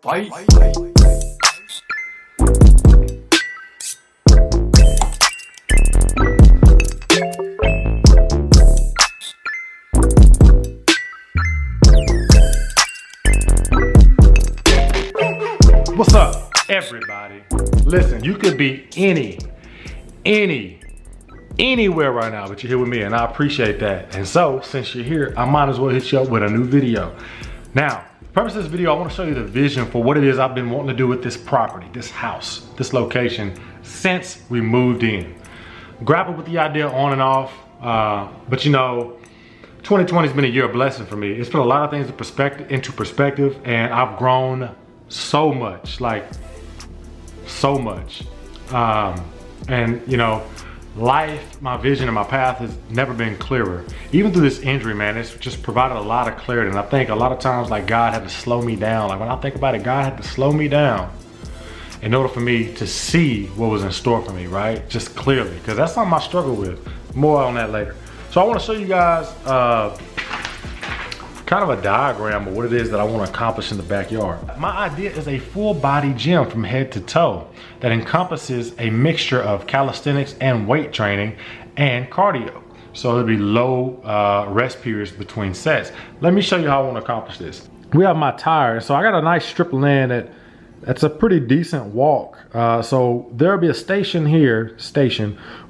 Fight. What's up, everybody? Listen, you could be anywhere right now, but you're here with me, and I appreciate that. And so, since you're here, I might as well hit you up with a new video. Now, the purpose of this video, I want to show you the vision for what it is I've been wanting to do with this property, this house, this location, since we moved in. Grappled with the idea on and off, but you know, 2020 has been a year of blessing for me. It's put a lot of things into perspective, and I've grown so much, like so much. And you know, life, my vision and my path has never been clearer. Even through this injury, man, it's just provided a lot of clarity. And I think a lot of times, like, God had to slow me down. Like, when I think about it, God had to slow me down in order for me to see what was in store for me, right? Just clearly, because that's something I struggle with. More on that later. So I want to show you guys kind of a diagram of what it is that I want to accomplish in the backyard. My idea is a full body gym from head to toe that encompasses a mixture of calisthenics and weight training and cardio. So there'll be low rest periods between sets. Let me show you how I want to accomplish this. We have my tires. So I got a nice strip of land that's a pretty decent walk. So there'll be a station here,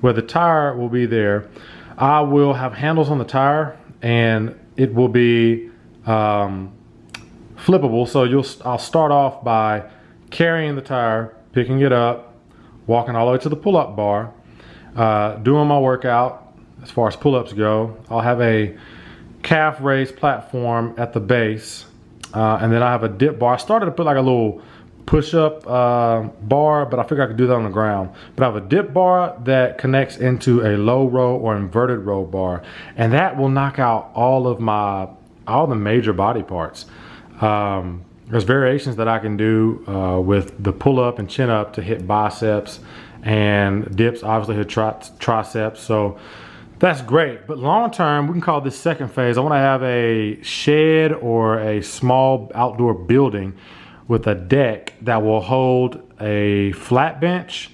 where the tire will be there. I will have handles on the tire, and it will be flippable. So I'll start off by carrying the tire, picking it up, walking all the way to the pull-up bar, doing my workout as far as pull-ups go. I'll have a calf raised platform at the base, and then I have a dip bar. I started to put like a little push-up bar, but I figured I could do that on the ground. But I have a dip bar that connects into a low row or inverted row bar, and that will knock out all the major body parts. There's variations that I can do with the pull-up and chin-up to hit biceps, and dips obviously hit triceps. So that's great. But long-term, we can call this second phase. I want to have a shed or a small outdoor building with a deck that will hold a flat bench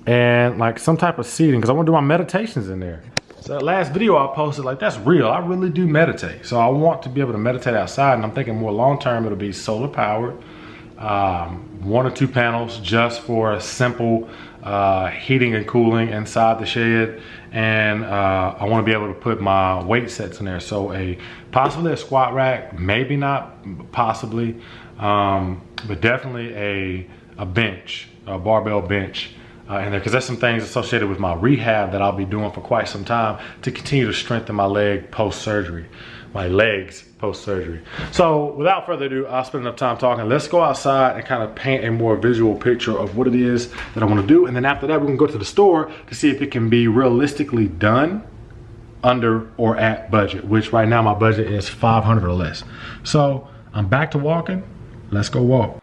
and like some type of seating, because I want to do my meditations in there. So that last video I posted, like, that's real. I really do meditate. So I want to be able to meditate outside, and I'm thinking more long-term it'll be solar powered, 1 or 2 panels just for a simple heating and cooling inside the shed. And I want to be able to put my weight sets in there. So possibly a squat rack, maybe not, possibly, but definitely a bench, a barbell bench in there, because there's some things associated with my rehab that I'll be doing for quite some time to continue to strengthen my legs post-surgery. So without further ado, I'll spend enough time talking. Let's go outside and kind of paint a more visual picture of what it is that I want to do. And then after that, we're gonna go to the store to see if it can be realistically done under or at budget, which right now my budget is $500 or less. So I'm back to walking. Let's go walk.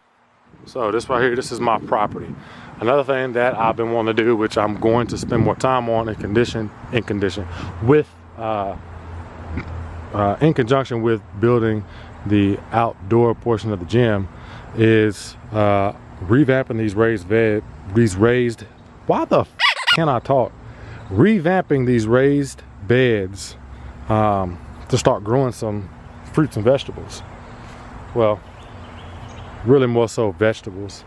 So this right here, this is my property. Another thing that I've been wanting to do, which I'm going to spend more time on in conjunction with building the outdoor portion of the gym, is revamping revamping these raised beds to start growing some fruits and vegetables. Well, really more so vegetables.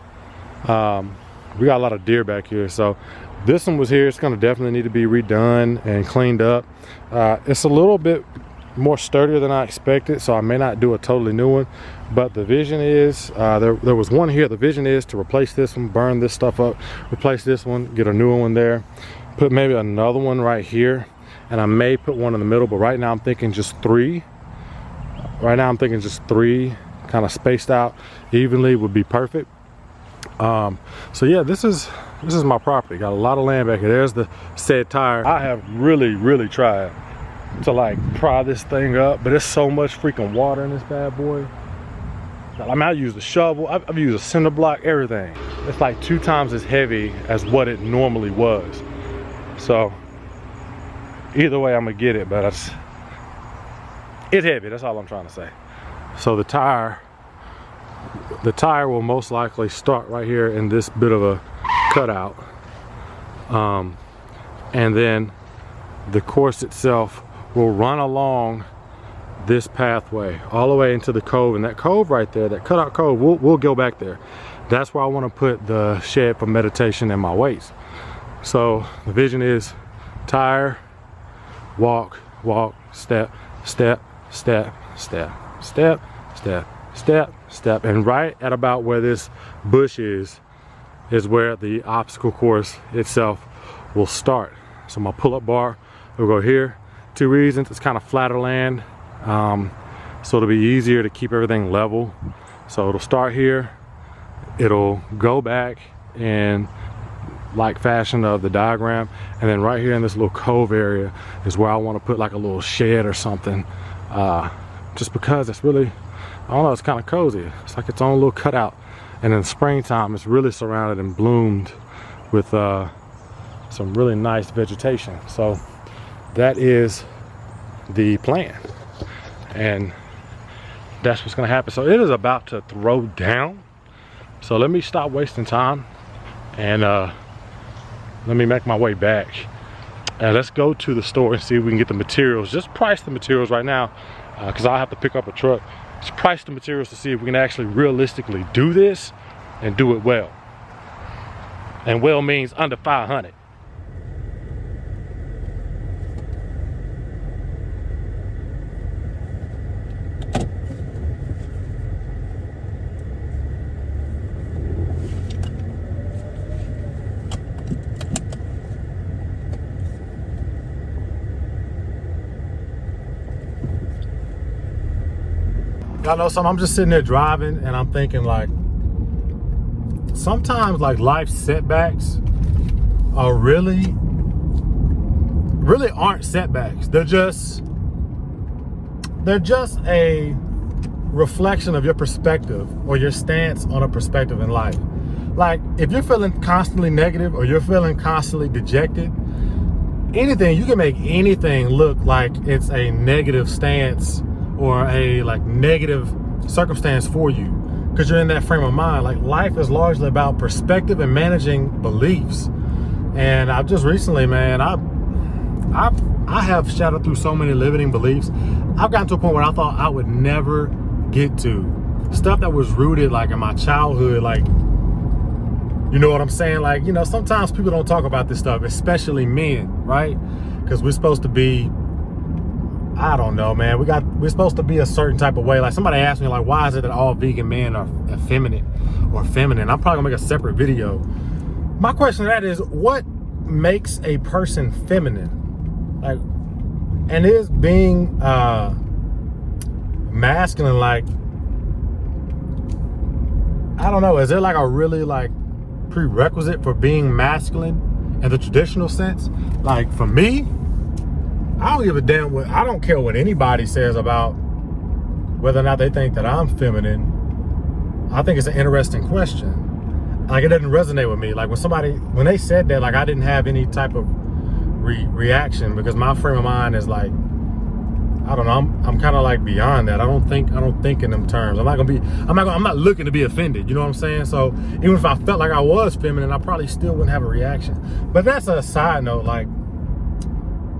We got a lot of deer back here, so this one was here. It's gonna definitely need to be redone and cleaned up. It's a little bit more sturdier than I expected, so I may not do a totally new one, but the vision is there was one here. The vision is to replace this one, burn this stuff up, replace this one, get a newer one there, put maybe another one right here, and I may put one in the middle, but right now I'm thinking just 3. Kind of spaced out evenly would be perfect. So yeah, this is my property. Got a lot of land back here. There's the said tire. I have really tried to like pry this thing up, but there's so much freaking water in this bad boy. I mean, I used a shovel, I've used a cinder block, everything. It's like 2 times as heavy as what it normally was. So either way, I'm gonna get it, but it's heavy, that's all I'm trying to say. So the tire the tire will most likely start right here in this bit of a cutout. And then the course itself will run along this pathway all the way into the cove, and that cove right there, that cutout cove, we'll go back there. That's where I want to put the shed for meditation and my weights. So the vision is tire, walk, walk, step, step, step, step, step, step, step, step, and right at about where this bush is where the obstacle course itself will start. So my pull-up bar will go here. 2 reasons: it's kind of flatter land, so it'll be easier to keep everything level. So it'll start here, it'll go back in like fashion of the diagram, and then right here in this little cove area is where I want to put like a little shed or something, just because it's really, I don't know, it's kind of cozy. It's like its own little cutout. And in springtime, it's really surrounded and bloomed with some really nice vegetation. So that is the plan, and that's what's gonna happen. So it is about to throw down. So let me stop wasting time and let me make my way back. And let's go to the store and see if we can get the materials. Just price the materials right now, because I'll have to pick up a truck. Just price the materials to see if we can actually realistically do this and do it well. And well means under 500. Y'all know something? I'm just sitting there driving and I'm thinking, like, sometimes like life setbacks are really aren't setbacks. They're just a reflection of your perspective or your stance on a perspective in life. Like, if you're feeling constantly negative or you're feeling constantly dejected, anything, you can make anything look like it's a negative stance or a like negative circumstance for you, because you're in that frame of mind. Like, life is largely about perspective and managing beliefs. And I've just recently, man, I have shattered through so many limiting beliefs. I've gotten to a point where I thought I would never get to. Stuff that was rooted like in my childhood, like, you know what I'm saying? Like, you know, sometimes people don't talk about this stuff, especially men, right? Because we're supposed to be, I don't know, man. We're supposed to be a certain type of way. Like, somebody asked me, like, why is it that all vegan men are effeminate or feminine? I'm probably gonna make a separate video. My question to that is, what makes a person feminine? Like, and is being masculine, like, I don't know, is there like a really like prerequisite for being masculine in the traditional sense? Like, for me, I don't give a damn what, I don't care what anybody says about whether or not they think that I'm feminine. I think it's an interesting question. Like, it doesn't resonate with me. Like, when they said that, like, I didn't have any type of reaction, because my frame of mind is like, I don't know, I'm kind of like beyond that. I don't think in them terms. I'm not looking to be offended, you know what I'm saying? So even if I felt like I was feminine, I probably still wouldn't have a reaction. But that's a side note. Like,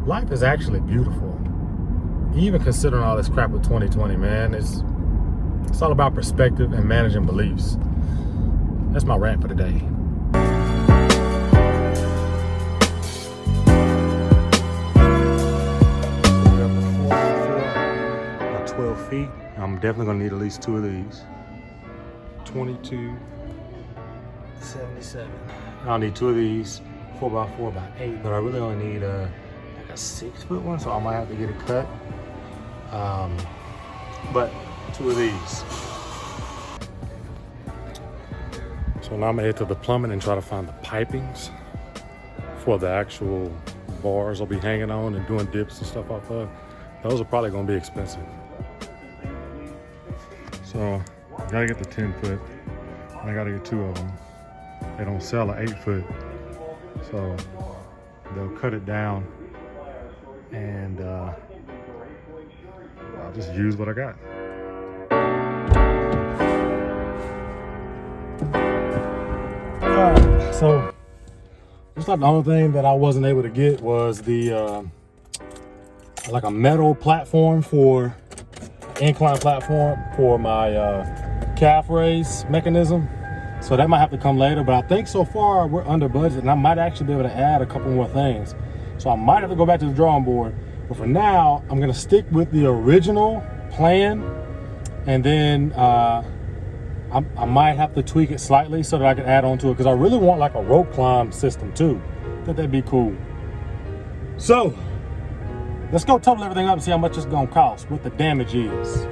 life is actually beautiful, even considering all this crap with 2020, man. It's all about perspective and managing beliefs. That's my rant for today. 12 feet. I'm definitely gonna need at least 2 of these. 2277. I'll need 2 of these, 4x4 by 8, but I really only need like a 6-foot one, so I might have to get it cut. But 2 of these. So now I'm gonna head to the plumbing and try to find the pipings for the actual bars I'll be hanging on and doing dips and stuff off of. Those are probably gonna be expensive. So I gotta get the 10-foot, and I gotta get 2 of them. They don't sell an 8-foot, so they'll cut it down, and I'll just use what I got. so just like the only thing that I wasn't able to get was the like a metal platform for incline platform for my calf raise mechanism. So that might have to come later, but I think so far we're under budget and I might actually be able to add a couple more things. So I might have to go back to the drawing board, but for now, I'm gonna stick with the original plan, and then I might have to tweak it slightly so that I can add on to it, because I really want like a rope climb system too. I think that'd be cool. So let's go total everything up and see how much it's gonna cost, what the damage is.